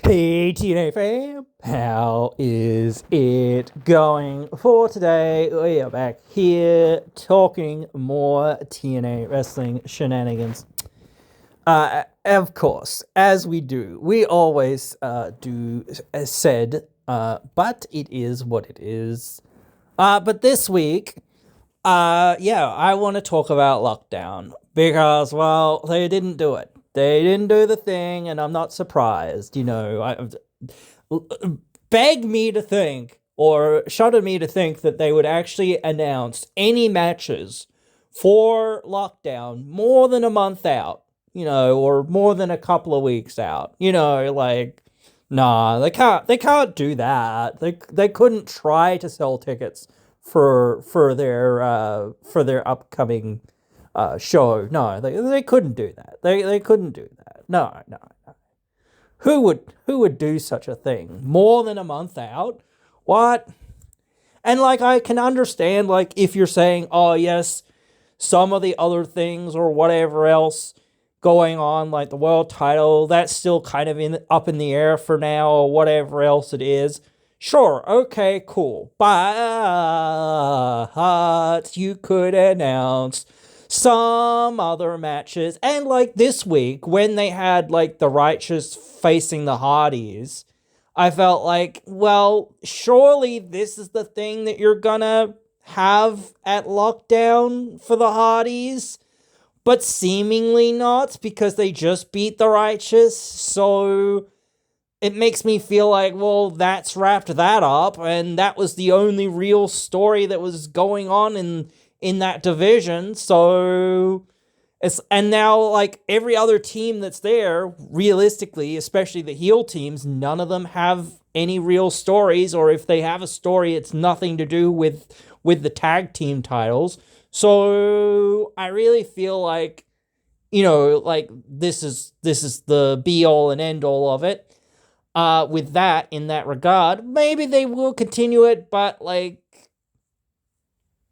Hey TNA fam, how is it going? For today, we are back here talking more TNA wrestling shenanigans. Of course, as we do, we always do as said, but it is what it is. But this week, I want to talk about lockdown because, well, they didn't do it. They didn't do the thing, and I'm not surprised. Beg me to think, or shudder me to think that they would actually announce any matches for lockdown more than a month out, or more than a couple of weeks out. Nah, they can't do that. They couldn't try to sell tickets for their upcoming show. No, they couldn't do that. They couldn't do that. No. Who would do such a thing? More than a month out? What? And I can understand if you're saying, oh yes, some of the other things or whatever else going on, like the world title, that's still kind of up in the air for now, or whatever else it is. Sure, okay, cool. But you could announce some other matches. And this week, when they had the Righteous facing the Hardys, I felt well, surely this is the thing that you're gonna have at Lockdown for the Hardys. But seemingly not, because they just beat the Righteous, so it makes me feel well, that's wrapped that up, and that was the only real story that was going on in that division, and now, every other team that's there, realistically, especially the heel teams, none of them have any real stories, or if they have a story, it's nothing to do with the tag team titles. So I really feel this is the be all and end all of it. With that, in that regard, maybe they will continue it, but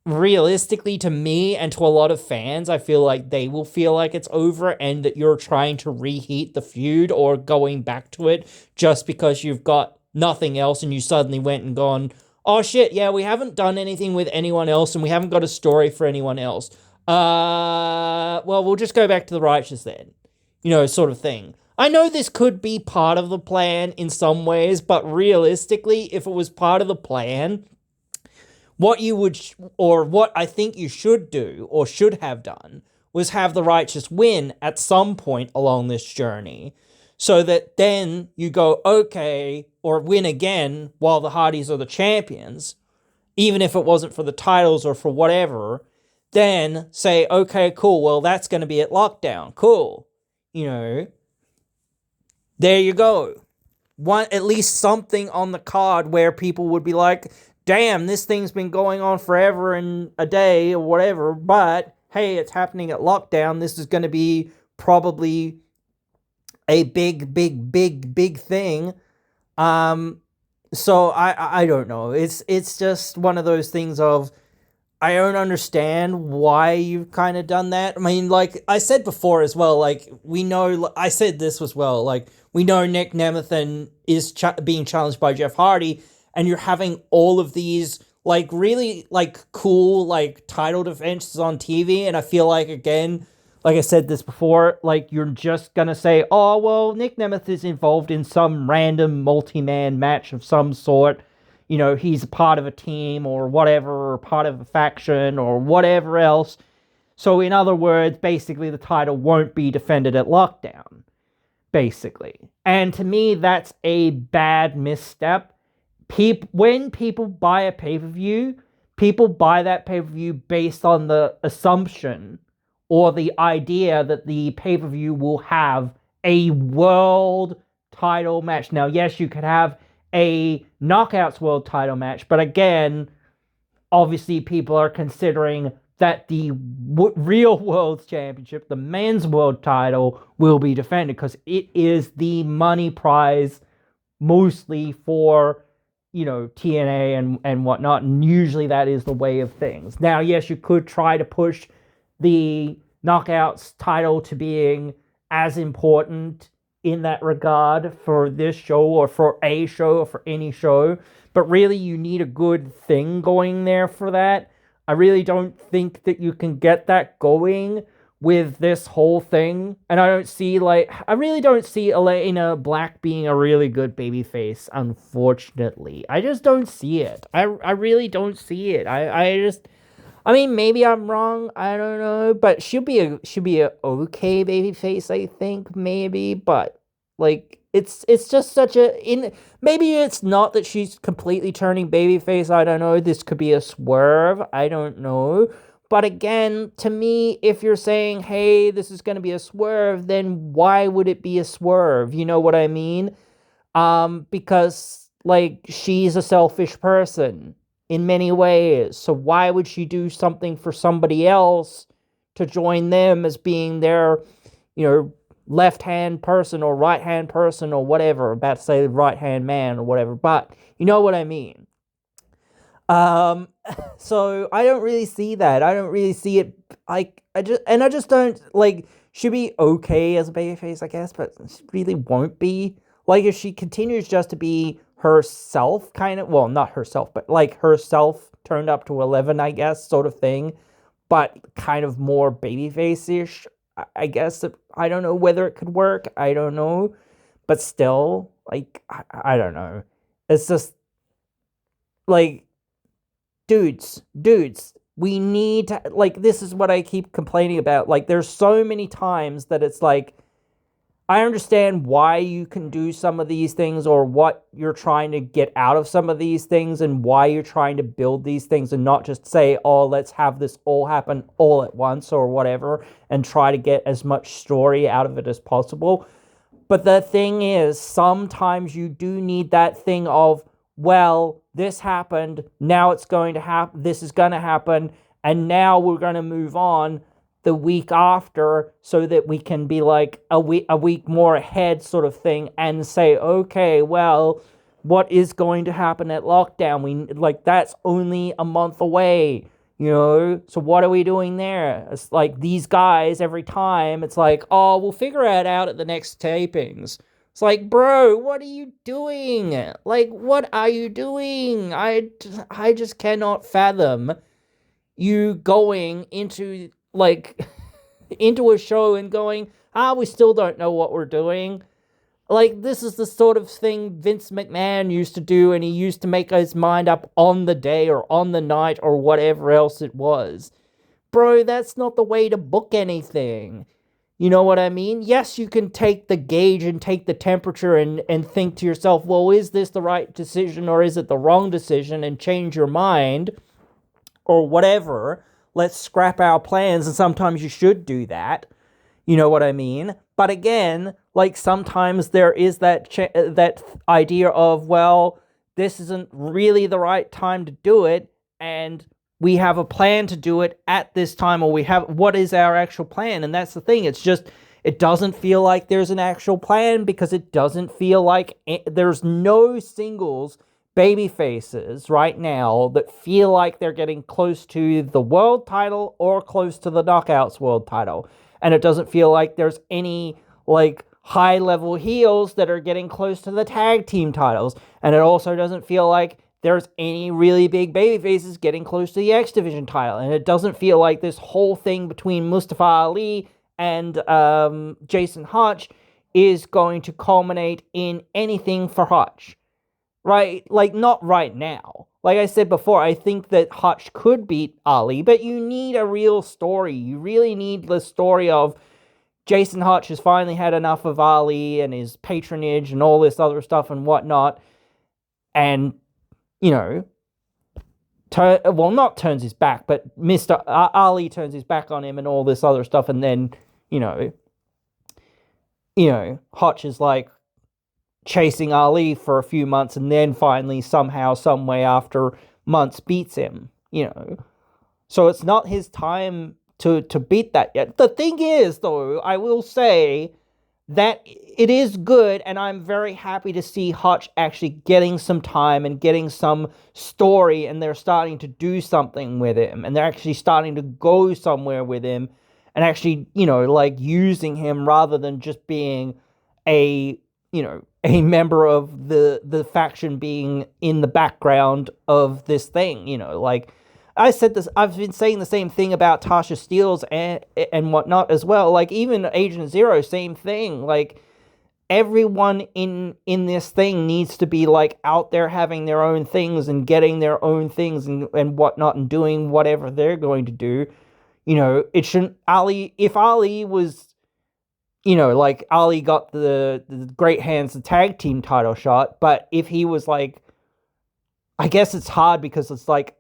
realistically, to me and to a lot of fans, I feel they will feel it's over and that you're trying to reheat the feud or going back to it just because you've got nothing else and you suddenly went and gone, oh shit, yeah, we haven't done anything with anyone else and we haven't got a story for anyone else. Well, we'll just go back to the Righteous then. Sort of thing. I know this could be part of the plan in some ways, but realistically, if it was part of the plan, what I think you should do, or should have done, was have the Righteous win at some point along this journey, so that then you go, okay, or win again while the Hardys are the champions, even if it wasn't for the titles or for whatever, then say, okay, cool, well, that's going to be at Lockdown, cool, there you go. At least something on the card where people would be like, damn, this thing's been going on forever and a day or whatever, but hey, it's happening at Lockdown. This is going to be probably a big thing. So I don't know. It's just one of those things of, I don't understand why you've kind of done that. I mean, I said before as well, we know, I said this as well, we know Nick Nemeth is being challenged by Jeff Hardy, and you're having all of these, really, cool, title defenses on TV, and I feel again, I said this before, you're just gonna say, oh, well, Nick Nemeth is involved in some random multi-man match of some sort, he's a part of a team or whatever, or part of a faction or whatever else. So in other words, basically the title won't be defended at Lockdown, basically. And to me, that's a bad misstep. When people buy a pay-per-view, people buy that pay-per-view based on the assumption or the idea that the pay-per-view will have a world title match. Now, yes, you could have a Knockouts world title match, but again, obviously people are considering that the real world championship, the men's world title, will be defended because it is the money prize mostly for TNA and whatnot, and usually that is the way of things. Now, yes, you could try to push the Knockouts title to being as important in that regard for this show or for a show or for any show, but really you need a good thing going there for that. I really don't think that you can get that going with this whole thing. And I really don't see Elena Black being a really good babyface, unfortunately. I just don't see it. I really don't see it. I mean, maybe I'm wrong. I don't know, but she'll be a okay baby face, I think, maybe. But like, it's just such a in. Maybe it's not that she's completely turning baby face. I don't know. This could be a swerve. I don't know. But again, to me, if you're saying, "Hey, this is gonna be a swerve," then why would it be a swerve? You know what I mean? Because like she's a selfish person in many ways. So why would she do something for somebody else to join them as being their, left-hand person or right-hand person or whatever? I'm about to say right-hand man or whatever, but you know what I mean. Um, so I don't really see that. I don't really see it. I just don't like. She'd be okay as a babyface, I guess, but she really won't be. Like, if she continues just to be herself, kind of, well, not herself, but like herself turned up to 11, I guess, sort of thing, but kind of more babyface-ish, I guess. I don't know whether it could work. I don't know. But still, like, I don't know. It's just, like, dudes, we need to, like, this is what I keep complaining about. Like, there's so many times that it's like, I understand why you can do some of these things or what you're trying to get out of some of these things and why you're trying to build these things and not just say, oh, let's have this all happen all at once or whatever and try to get as much story out of it as possible. But the thing is, sometimes you do need that thing of, well, this happened, now it's going to happen, this is going to happen, and now we're going to move on the week after so that we can be like a week more ahead sort of thing and say, okay, well, what is going to happen at lockdown? That's only a month away, so what are we doing there? It's like these guys every time, it's like, oh, we'll figure it out at the next tapings. It's like, bro, what are you doing? Like, what are you doing? I just cannot fathom you going into, like, into a show and going, we still don't know what we're doing. Like, this is the sort of thing Vince McMahon used to do, and he used to make his mind up on the day or on the night or whatever else it was. Bro, that's not the way to book anything. You know what I mean? Yes, you can take the gauge and take the temperature and think to yourself, well, is this the right decision or is it the wrong decision, and change your mind or whatever. Let's scrap our plans, and sometimes you should do that. You know what I mean? But again, like, sometimes there is that idea of, well, this isn't really the right time to do it, and we have a plan to do it at this time, or what is our actual plan? And that's the thing. It's just, it doesn't feel like there's an actual plan because it doesn't feel like there's no singles baby faces right now that feel like they're getting close to the world title or close to the Knockouts world title. And it doesn't feel like there's any, like, high-level heels that are getting close to the tag team titles. And it also doesn't feel like there's any really big baby faces getting close to the X Division title. And it doesn't feel like this whole thing between Mustafa Ali and Jason Hutch is going to culminate in anything for Hutch. Right? Like, not right now. Like I said before, I think that Hutch could beat Ali, but you need a real story. You really need the story of Jason Hutch has finally had enough of Ali and his patronage and all this other stuff and whatnot. And, not turns his back, but Mr. Ali turns his back on him and all this other stuff. And then, Hutch is like chasing Ali for a few months and then finally somehow, some way after months beats him, So it's not his time to beat that yet. The thing is, though, I will say that it is good, and I'm very happy to see Hutch actually getting some time and getting some story, and they're starting to do something with him, and they're actually starting to go somewhere with him, and actually, like, using him rather than just being a a member of the faction being in the background of this thing. Like I said this, I've been saying the same thing about Tasha Steeles and whatnot as well. Like even Agent Zero, same thing. Like everyone in this thing needs to be like out there having their own things and getting their own things and whatnot and doing whatever they're going to do. It shouldn't Ali if Ali was like Ali got the Great Hands the tag team title shot, but if he was like, I guess it's hard because it's like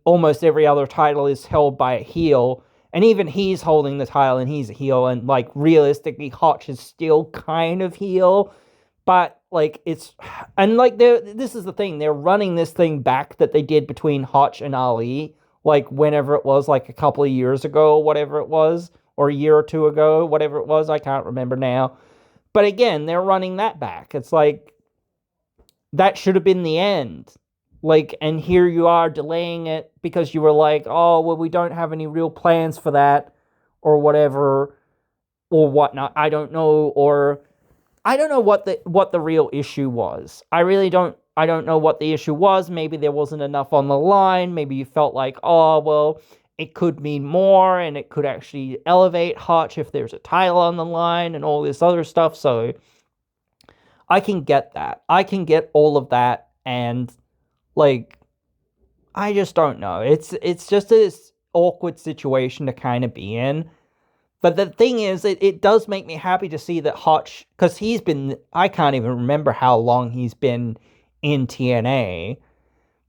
almost every other title is held by a heel, and even he's holding the title and he's a heel, and like realistically Hotch is still kind of heel, but like and like this is the thing, they're running this thing back that they did between Hotch and Ali, like whenever it was, like a couple of years ago, whatever it was, or a year or two ago, whatever it was, I can't remember now. But again, they're running that back. It's like, that should have been the end. Like, and here you are delaying it because you were like, oh, well, we don't have any real plans for that, or whatever, or whatnot. I don't know, or I don't know what the real issue was. I don't know what the issue was. Maybe there wasn't enough on the line. Maybe you felt like, oh, well, it could mean more, and it could actually elevate Hotch if there's a title on the line and all this other stuff. So I can get that. I can get all of that, and like, I just don't know. It's just this awkward situation to kind of be in. But the thing is, it does make me happy to see that Hotch, because I can't even remember how long he's been in TNA.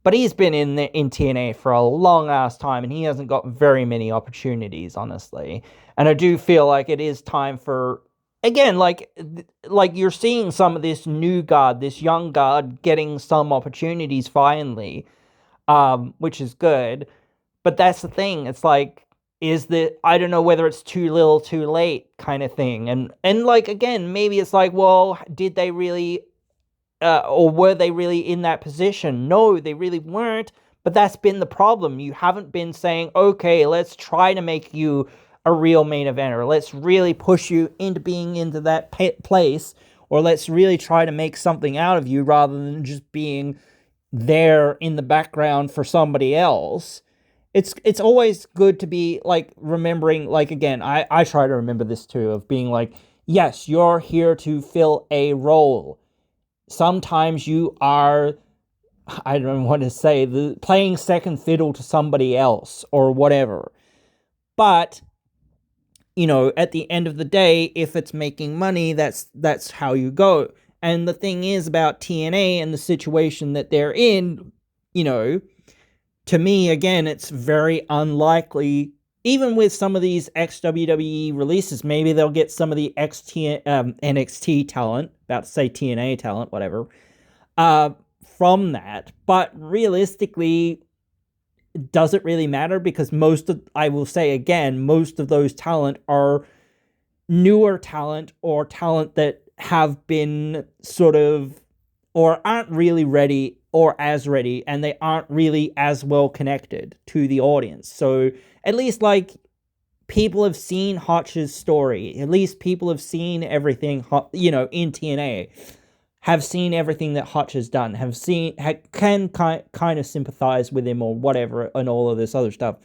But he's been in TNA for a long ass time, and he hasn't got very many opportunities, honestly. And I do feel like it is time for, again, like you're seeing some of this new guard, this young guard, getting some opportunities finally, which is good. But that's the thing. It's like, I don't know whether it's too little, too late kind of thing. And like, again, maybe it's like, well, did they really? Or were they really in that position? No, they really weren't, but that's been the problem. You haven't been saying, okay, let's try to make you a real main eventer. Let's really push you into being into that place, or let's really try to make something out of you rather than just being there in the background for somebody else. It's always good to be, like, remembering, like, again, I try to remember this too, of being like, yes, you're here to fill a role. Sometimes you are, I don't want to say, playing second fiddle to somebody else or whatever. But, at the end of the day, if it's making money, that's how you go. And the thing is about TNA and the situation that they're in, to me, again, it's very unlikely, even with some of these ex-WWE releases, maybe they'll get some of the NXT talent, about to say TNA talent, whatever, from that. But realistically, does it really matter? Because I will say again, most of those talent are newer talent, or talent that have been sort of, or aren't really ready, or as ready, and they aren't really as well connected to the audience. So at least, like, people have seen Hotch's story. At least people have seen everything, in TNA. Have seen everything that Hotch has done. Can kind of sympathize with him or whatever, and all of this other stuff.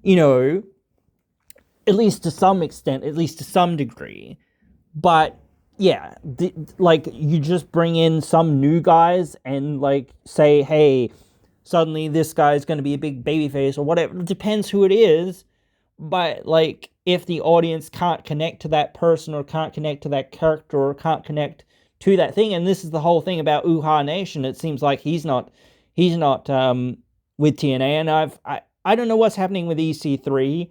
At least to some extent, at least to some degree. But yeah, like, you just bring in some new guys and, like, say, hey, suddenly this guy's going to be a big babyface or whatever. It depends who it is. But, like, if the audience can't connect to that person, or can't connect to that character, or can't connect to that thing, and this is the whole thing about Uhaa Nation, it seems like he's not with TNA, and I don't know what's happening with EC3,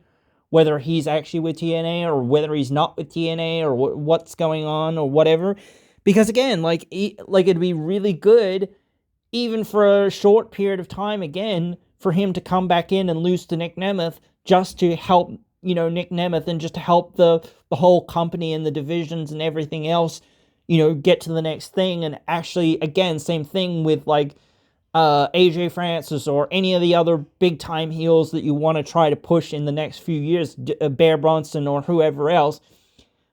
whether he's actually with TNA, or whether he's not with TNA, or what's going on, or whatever. Because again, like it'd be really good, even for a short period of time, again, for him to come back in and lose to Nick Nemeth, just to help, Nick Nemeth, and just to help the whole company and the divisions and everything else, get to the next thing. And actually, again, same thing with, like, AJ Francis, or any of the other big-time heels that you want to try to push in the next few years, Bear Bronson or whoever else.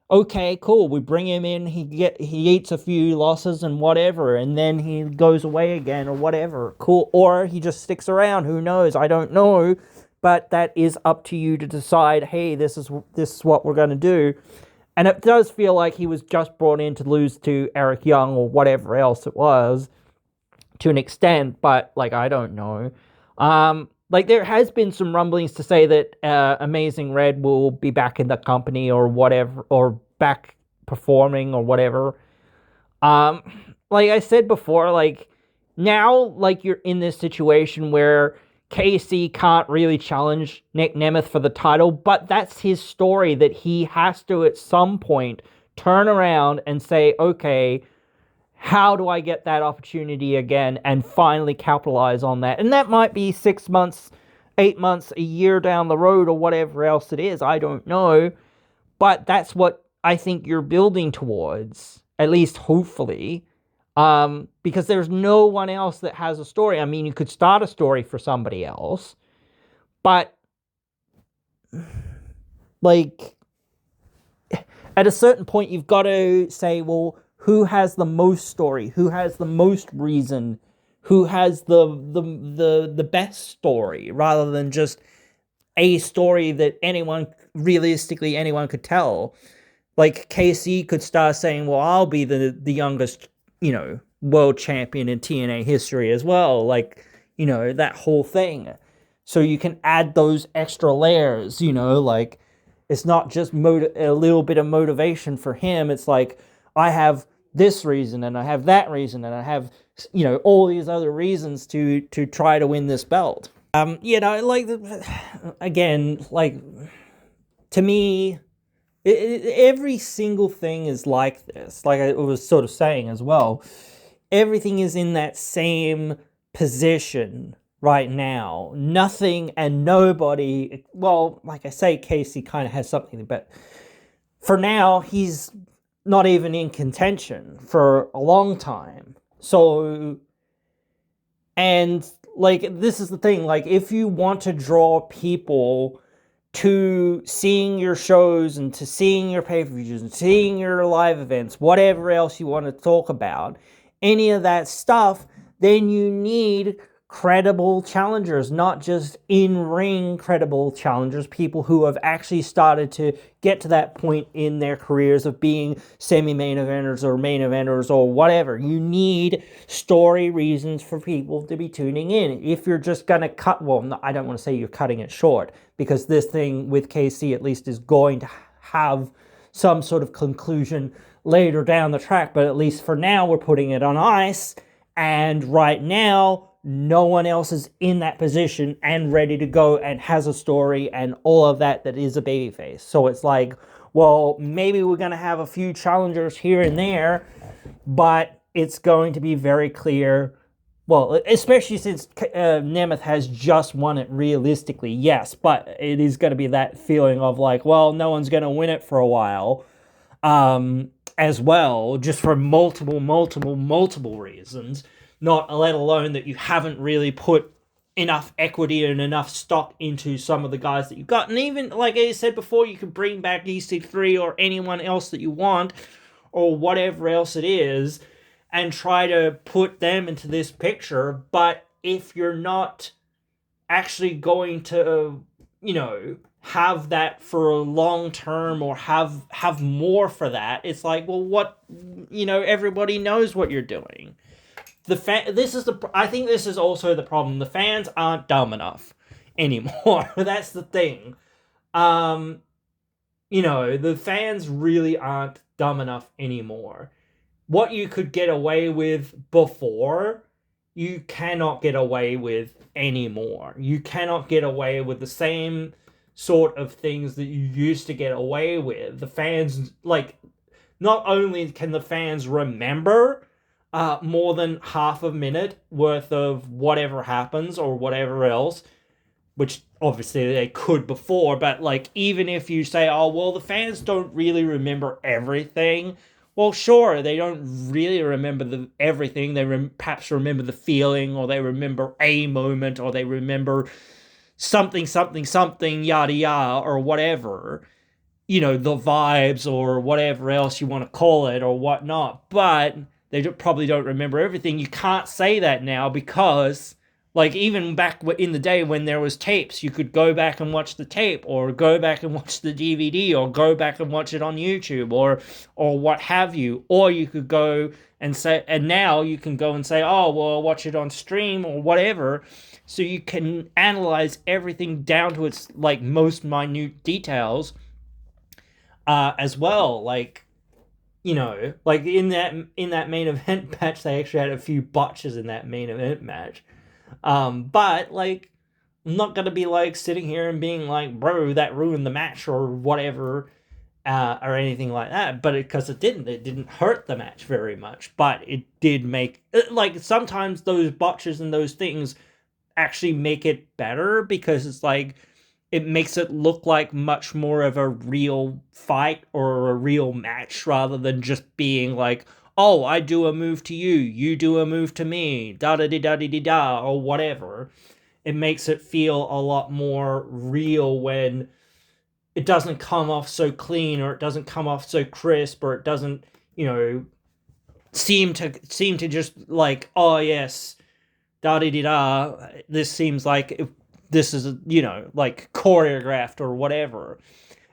okay, cool, we bring him in, he eats a few losses and whatever, and then he goes away again or whatever. Cool. Or he just sticks around, who knows? I don't know. But that is up to you to decide, hey, this is what we're gonna do. And it does feel like he was just brought in to lose to Eric Young or whatever else it was, to an extent, but like I don't know. Like there has been some rumblings to say that Amazing Red will be back in the company or whatever, or back performing or whatever. Um, like I said before, like now, like you're in this situation where KC can't really challenge Nick Nemeth for the title, but that's his story that he has to at some point turn around and say, okay, how do I get that opportunity again and finally capitalize on that? And that might be 6 months, 8 months, a year down the road or whatever else it is. I don't know. But that's what I think you're building towards, at least hopefully. Because there's no one else that has a story. I mean, you could start a story for somebody else, but like at a certain point, you've got to say, well, who has the most story? Who has the most reason? Who has the best story, rather than just a story that realistically anyone could tell. Like KC could start saying, well, I'll be the youngest, world champion in TNA history as well. Like, that whole thing. So you can add those extra layers, like it's not just a little bit of motivation for him. It's like, I have this reason and I have that reason and I have, all these other reasons to try to win this belt. Like, again, like, to me, every single thing is like this. Like I was sort of saying as well, everything is in that same position right now. Nothing and nobody, well, like I say, Casey kind of has something, but for now, he's not even in contention for a long time. So, and like, this is the thing, like, if you want to draw people to seeing your shows and to seeing your pay-per-views and seeing your live events, whatever else you want to talk about, any of that stuff, then you need credible challengers, not just in-ring credible challengers, people who have actually started to get to that point in their careers of being semi-main eventers or main eventers or whatever. You need story reasons for people to be tuning in. If you're just going to cut, well, I don't want to say you're cutting it short, because this thing with KC at least is going to have some sort of conclusion later down the track, but at least for now we're putting it on ice, and right now no one else is in that position and ready to go and has a story and all of that is a babyface. So it's like, well, maybe we're going to have a few challengers here and there, but it's going to be very clear. Well, especially since Nemeth has just won it realistically, yes, but it is going to be that feeling of like, well, no one's going to win it for a while, as well, just for multiple reasons. Not let alone that you haven't really put enough equity and enough stock into some of the guys that you've got. And even, like I said before, you could bring back EC3 or anyone else that you want, or whatever else it is, and try to put them into this picture. But if you're not actually going to, have that for a long term, or have more for that, it's like, well, what, everybody knows what you're doing. I think this is also the problem. The fans aren't dumb enough anymore. That's the thing. The fans really aren't dumb enough anymore. What you could get away with before, you cannot get away with anymore. You cannot get away with the same sort of things that you used to get away with. The fans, like, not only can the fans remember more than half a minute worth of whatever happens or whatever else, which obviously they could before, but like, even if you say, oh, well, the fans don't really remember everything, well, sure, they don't really remember everything. They perhaps remember the feeling, or they remember a moment, or they remember something, yada yada, or whatever. the vibes or whatever else you want to call it or whatnot, but they probably don't remember everything. You can't say that now because, like, even back in the day when there was tapes, you could go back and watch the tape, or go back and watch the DVD, or go back and watch it on YouTube, or what have you. Or you could go and say, and now you can go and say, oh, well, I'll watch it on stream or whatever. So you can analyze everything down to its, like, most minute details, as well. Like, like in that main event match, they actually had a few botches in that main event match. But like, I'm not gonna be like sitting here and being like, bro, that ruined the match or whatever, or anything like that. But because it didn't hurt the match very much. But it did make, like, sometimes those botches and those things actually make it better, because it's like, it makes it look like much more of a real fight or a real match, rather than just being like, oh, I do a move to you, you do a move to me, da da da da da da, or whatever. It makes it feel a lot more real when it doesn't come off so clean, or it doesn't come off so crisp, or it doesn't, seem to just like, oh yes, da da da da. This seems like this is, like, choreographed or whatever.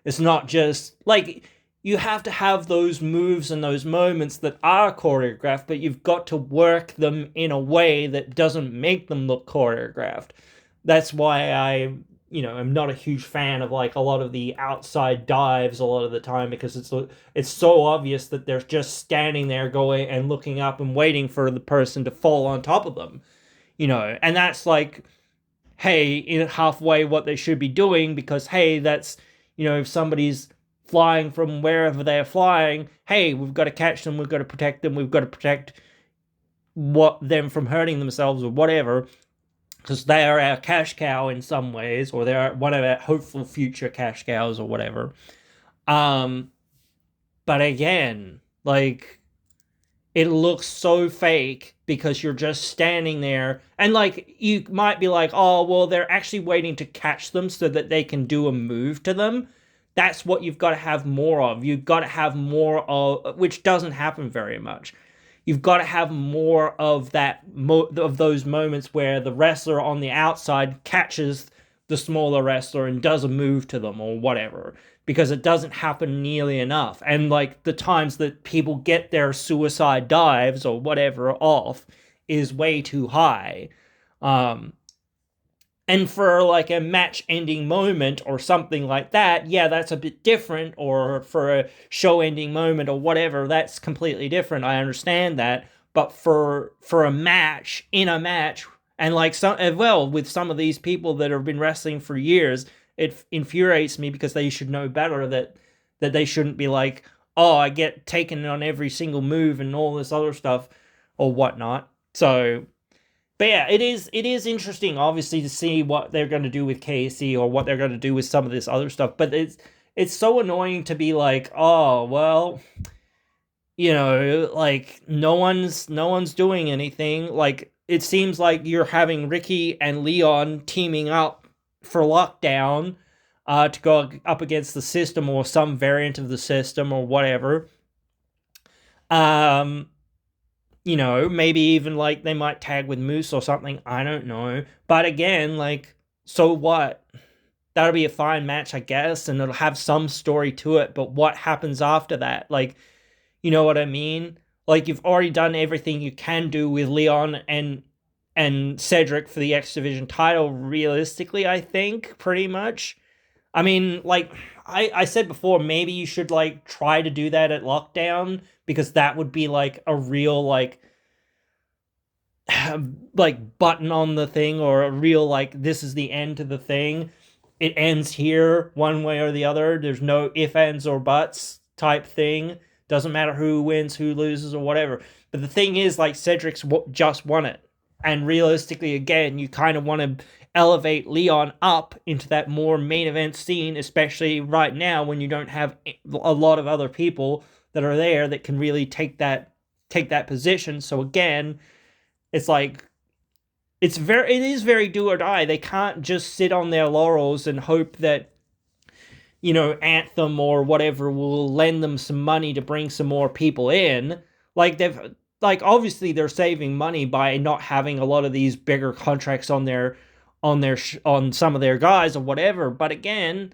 It's not just like, you have to have those moves and those moments that are choreographed, but you've got to work them in a way that doesn't make them look choreographed. That's why I'm not a huge fan of, like, a lot of the outside dives a lot of the time, because it's so obvious that they're just standing there going and looking up and waiting for the person to fall on top of them, and that's like, hey, in halfway what they should be doing, because, hey, that's, if somebody's flying from wherever they're flying, hey, we've got to catch them, we've got to protect them, we've got to protect them from hurting themselves or whatever, because they are our cash cow in some ways, or they're one of our hopeful future cash cows or whatever. But again, like, it looks so fake because you're just standing there, and like, you might be like, oh, well, they're actually waiting to catch them so that they can do a move to them. That's what you've got to have more of. You've got to have more of, which doesn't happen very much. You've got to have more of that, of those moments where the wrestler on the outside catches the smaller wrestler and does a move to them or whatever, because it doesn't happen nearly enough. And like, the times that people get their suicide dives or whatever off is way too high. And for like a match ending moment or something like that, yeah, that's a bit different. Or for a show ending moment or whatever, that's completely different. I understand that. But for a match, in a match, and like, some, well, with some of these people that have been wrestling for years, it infuriates me, because they should know better, that they shouldn't be like, oh, I get taken on every single move and all this other stuff or whatnot. So, but yeah, it is interesting, obviously, to see what they're going to do with KC, or what they're going to do with some of this other stuff. But it's so annoying to be like, oh, well, like, no one's doing anything. Like, it seems like you're having Ricky and Leon teaming up for Lockdown, to go up against the system or some variant of the system or whatever. Maybe even like they might tag with Moose or something. I don't know. But again, like, so what? That'll be a fine match, I guess, and it'll have some story to it. But what happens after that? Like, you know what I mean? Like, you've already done everything you can do with Leon and Cedric for the X Division title, realistically, I think, pretty much. I mean, like, I said before, maybe you should, like, try to do that at Lockdown, because that would be, like, a real, like button on the thing, or a real, like, this is the end to the thing. It ends here, one way or the other. There's no ifs, ands, or buts type thing. Doesn't matter who wins, who loses, or whatever. But the thing is, like, Cedric's just won it. And realistically, again, you kind of want to elevate Leon up into that more main event scene, especially right now when you don't have a lot of other people that are there that can really take that position. So again, it's like, it is very do or die. They can't just sit on their laurels and hope that, Anthem or whatever will lend them some money to bring some more people in. Like obviously they're saving money by not having a lot of these bigger contracts on some of their guys or whatever. But again,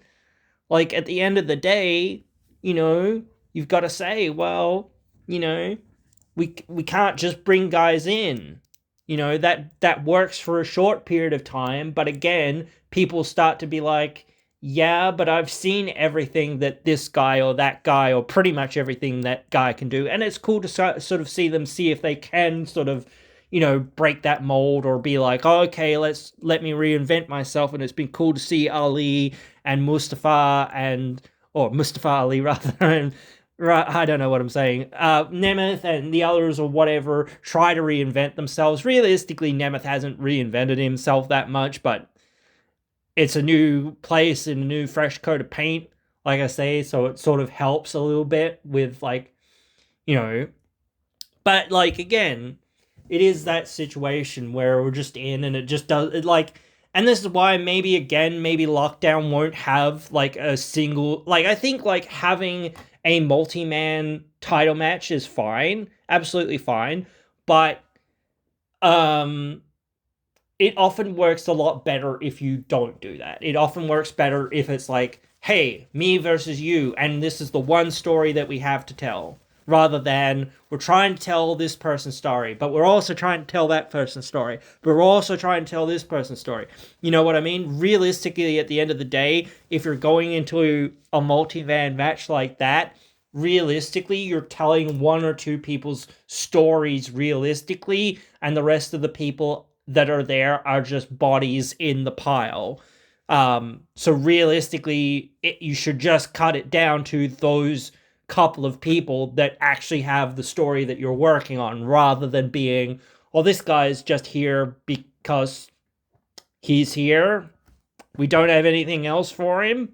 like at the end of the day, you've got to say, well, we can't just bring guys in. That works for a short period of time, but again, people start to be like, yeah, but I've seen everything that this guy or that guy, or pretty much everything that guy can do. And it's cool to sort of see if they can sort of, break that mold, or be like, oh, okay, let me reinvent myself. And it's been cool to see Ali and Mustafa Ali rather, and I don't know what I'm saying, Nemeth and the others or whatever try to reinvent themselves. Realistically, Nemeth hasn't reinvented himself that much, but it's a new place and a new fresh coat of paint, like I say, so it sort of helps a little bit with, like, but, like, again, it is that situation where we're just in, and it just does, and this is why maybe lockdown won't have, like, a single, like, I think, like, having a multi-man title match is fine, absolutely fine, but, it often works a lot better if you don't do that. It often works better if it's like, hey, me versus you, and this is the one story that we have to tell. Rather than, we're trying to tell this person's story, but we're also trying to tell that person's story. But we're also trying to tell this person's story. You know what I mean? Realistically, at the end of the day, if you're going into a multi-man match like that, realistically, you're telling one or two people's stories realistically, and the rest of the people that are there are just bodies in the pile. So realistically, you should just cut it down to those couple of people that actually have the story that you're working on, rather than being, well, this guy's just here because he's here. We don't have anything else for him,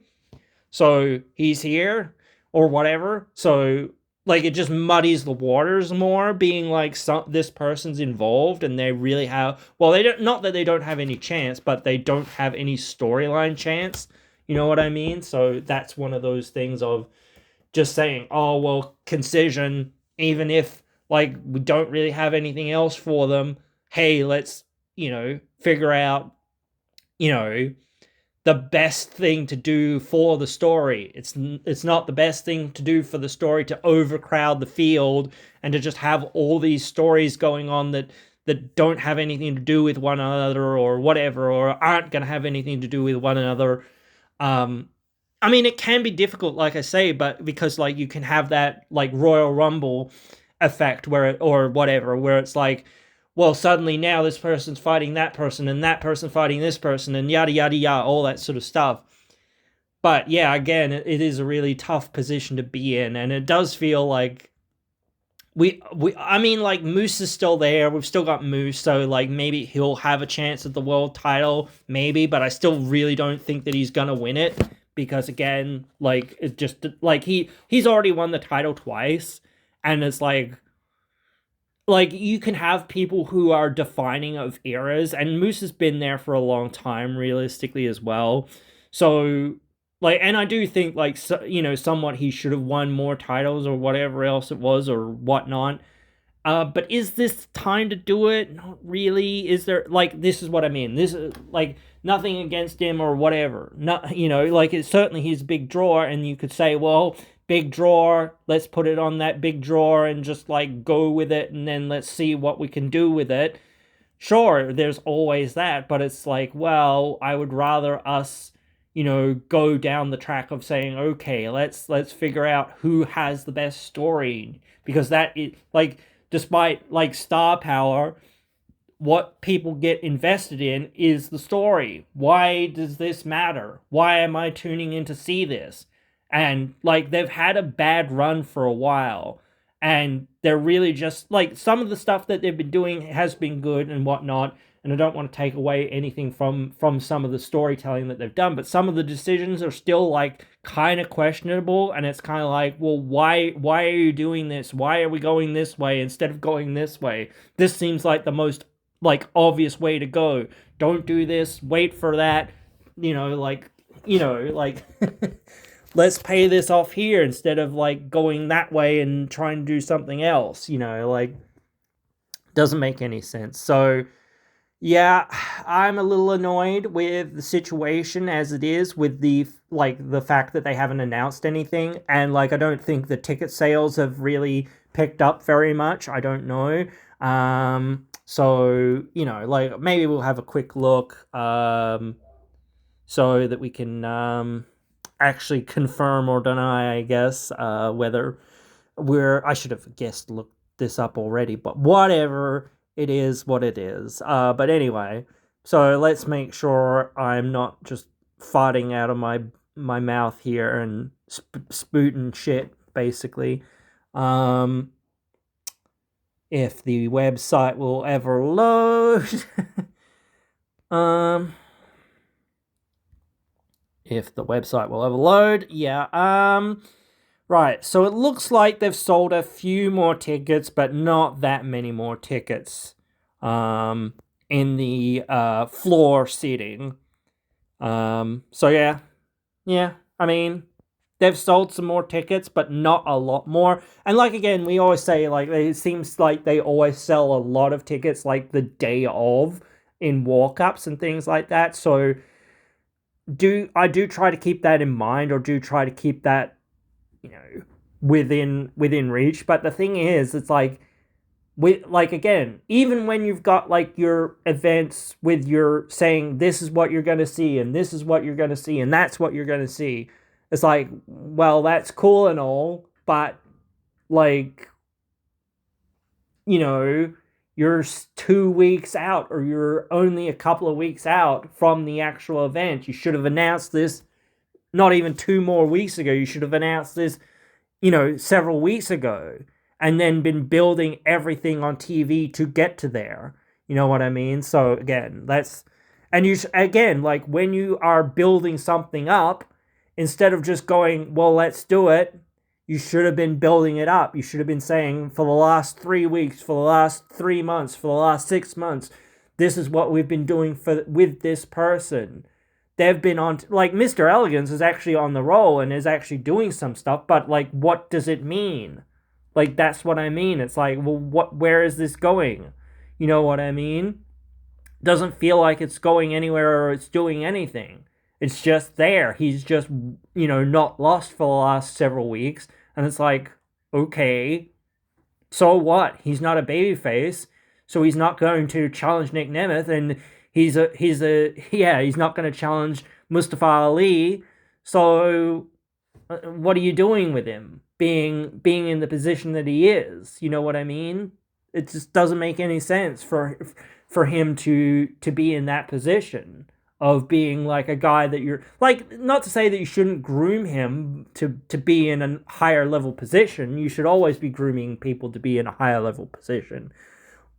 so he's here, or whatever. So, like, it just muddies the waters more, being like, this person's involved and they really have, well, they don't, not that they don't have any chance, but they don't have any storyline chance. You know what I mean? So that's one of those things of just saying, oh, well, Concision, even if, like, we don't really have anything else for them, hey, let's, figure out, the best thing to do for the story. It's not the best thing to do for the story to overcrowd the field and to just have all these stories going on that don't have anything to do with one another or whatever, or aren't going to have anything to do with one another. I mean, it can be difficult, like I say, but because, like, you can have that, like, Royal Rumble effect or whatever, where it's like, well, suddenly now this person's fighting that person, and that person fighting this person, and yada, yada, yada, all that sort of stuff. But, yeah, again, it is a really tough position to be in, and it does feel like I mean, like, Moose is still there, we've still got Moose, so, like, maybe he'll have a chance at the world title, maybe, but I still really don't think that he's gonna win it, because, again, like, it just, like, he's already won the title twice, and it's like, you can have people who are defining of eras, and Moose has been there for a long time, realistically, as well. So, like, and I do think, like, somewhat he should have won more titles or whatever else it was or whatnot. But is this time to do it? Not really. Is there, like, this is what I mean. This is, like, nothing against him or whatever. Not, like, it's certainly his big draw, and you could say, well, big drawer, let's put it on that big drawer and just, like, go with it, and then let's see what we can do with it. Sure, there's always that, but it's like, well, I would rather us, go down the track of saying, okay, let's figure out who has the best story, because that is, like, despite, like, star power, what people get invested in is the story. Why does this matter? Why am I tuning in to see this? And, like, they've had a bad run for a while, and they're really just, like, some of the stuff that they've been doing has been good and whatnot, and I don't want to take away anything from some of the storytelling that they've done, but some of the decisions are still, like, kind of questionable, and it's kind of like, well, why are you doing this? Why are we going this way instead of going this way? This seems like the most, like, obvious way to go. Don't do this, wait for that, like, let's pay this off here instead of like going that way and trying to do something else, like doesn't make any sense. So yeah, I'm a little annoyed with the situation as it is with the fact that they haven't announced anything, and like I don't think the ticket sales have really picked up very much. I don't know. So like maybe we'll have a quick look so that we can actually confirm or deny, I guess, whether I should have guessed looked this up already, but whatever. It is what it is. But anyway, so let's make sure I'm not just farting out of my mouth here and spooting shit, basically. If the website will ever load. If the website will ever load, yeah. Right, so it looks like they've sold a few more tickets, but not that many more tickets in the floor seating. So yeah, I mean, they've sold some more tickets, but not a lot more. And like, again, we always say, like, it seems like they always sell a lot of tickets, like, the day of in walk-ups and things like that. So I do try to keep that in mind, or do try to keep that within reach. But the thing is, it's like, again, even when you've got like your events with your saying this is what you're going to see and this is what you're going to see and that's what you're going to see, it's like, well, that's cool and all, but like, you're 2 weeks out, or you're only a couple of weeks out from the actual event. You should have announced this not even 2 more weeks ago. You should have announced this, several weeks ago, and then been building everything on TV to get to there. You know what I mean? So again, again, like when you are building something up, instead of just going, well, let's do it, you should have been building it up. You should have been saying, for the last 3 weeks, for the last 3 months, for the last 6 months, this is what we've been doing with this person. They've been on, like, Mr. Elegance is actually on the roll and is actually doing some stuff, but, like, what does it mean? Like, that's what I mean. It's like, well, where is this going? You know what I mean? Doesn't feel like it's going anywhere or it's doing anything. It's just there. He's just, not lost for the last several weeks. And it's like, okay, so what? He's not a babyface, so he's not going to challenge Nick Nemeth, and he's not going to challenge Mustafa Ali. So what are you doing with him being in the position that he is? You know what I mean? It just doesn't make any sense for him to be in that position of being like a guy that you're like, not to say that you shouldn't groom him to be in a higher level position. You should always be grooming people to be in a higher level position.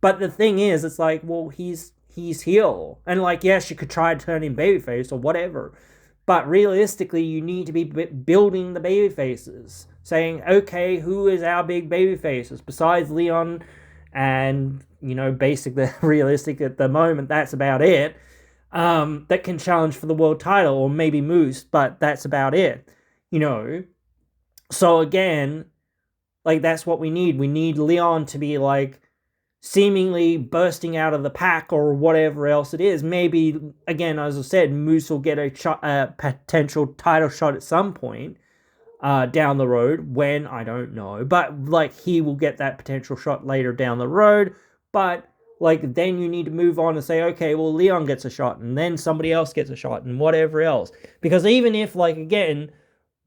But the thing is, it's like, well, he's heel, and like, yes, you could try to turn him babyface or whatever, but realistically, you need to be building the babyfaces, saying, okay, who is our big babyfaces besides Leon, and basically, realistic at the moment, that's about it. That can challenge for the world title, or maybe Moose, but that's about it. So again, like, that's what we need. We need Leon to be like seemingly bursting out of the pack or whatever else it is. Maybe, again, as I said, Moose will get a potential title shot at some point down the road. When, I don't know. But, like, he will get that potential shot later down the road. But, like, then you need to move on and say, okay, well, Leon gets a shot, and then somebody else gets a shot, and whatever else. Because even if, like, again,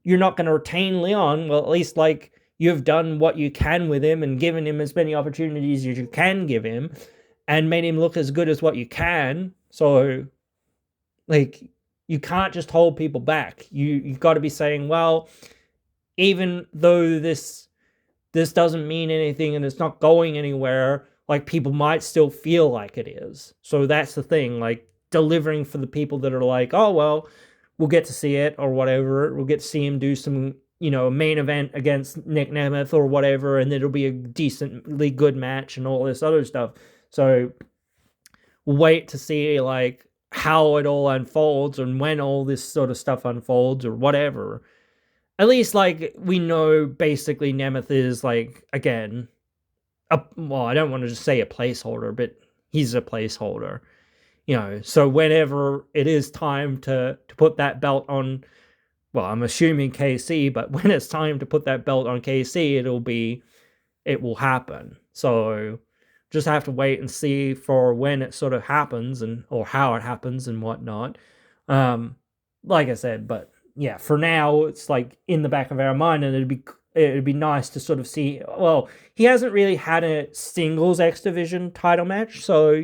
you're not going to retain Leon, well, at least, like, you've done what you can with him and given him as many opportunities as you can give him and made him look as good as what you can. So, like, you can't just hold people back. You've got to be saying, well, even though this doesn't mean anything and it's not going anywhere, like, people might still feel like it is. So that's the thing, like, delivering for the people that are like, oh, well, we'll get to see it or whatever. We'll get to see him do some, main event against Nick Nemeth or whatever, and it'll be a decently good match and all this other stuff. So wait to see, like, how it all unfolds and when all this sort of stuff unfolds or whatever. at least like we know basically Nemeth is like again well, I don't want to just say a placeholder, but he's a placeholder. So whenever it is time to put that belt on, well, I'm assuming KC, but when it's time to put that belt on KC, it will happen. So just have to wait and see for when it sort of happens and or how it happens and whatnot. Um, like I said, but yeah, for now it's like in the back of our mind, and it'd be nice to sort of see. Well, he hasn't really had a singles X Division title match, so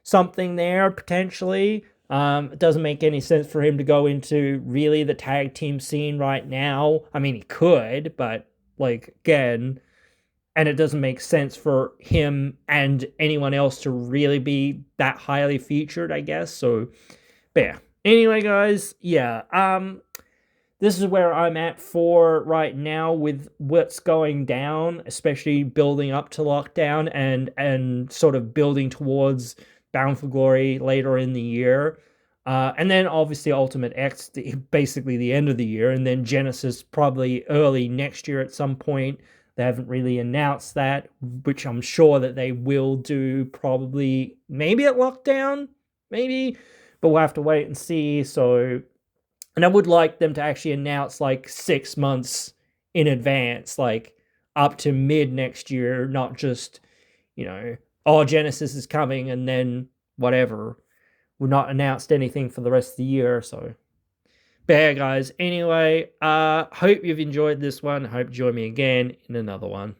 something there potentially. It doesn't make any sense for him to go into really the tag team scene right now. I mean, he could, but like again, and it doesn't make sense for him and anyone else to really be that highly featured, I guess. So, but yeah. Anyway, guys, yeah. This is where I'm at for right now with what's going down, especially building up to lockdown and sort of building towards Bound for Glory later in the year. And then obviously Ultimate X, basically the end of the year, and then Genesis probably early next year at some point. They haven't really announced that, which I'm sure that they will do probably maybe at lockdown, maybe, but we'll have to wait and see. So, and I would like them to actually announce like 6 months in advance, like up to mid next year, not just, oh, Genesis is coming and then whatever. We've not announced anything for the rest of the year, so. But yeah, guys, anyway, hope you've enjoyed this one. Hope you join me again in another one.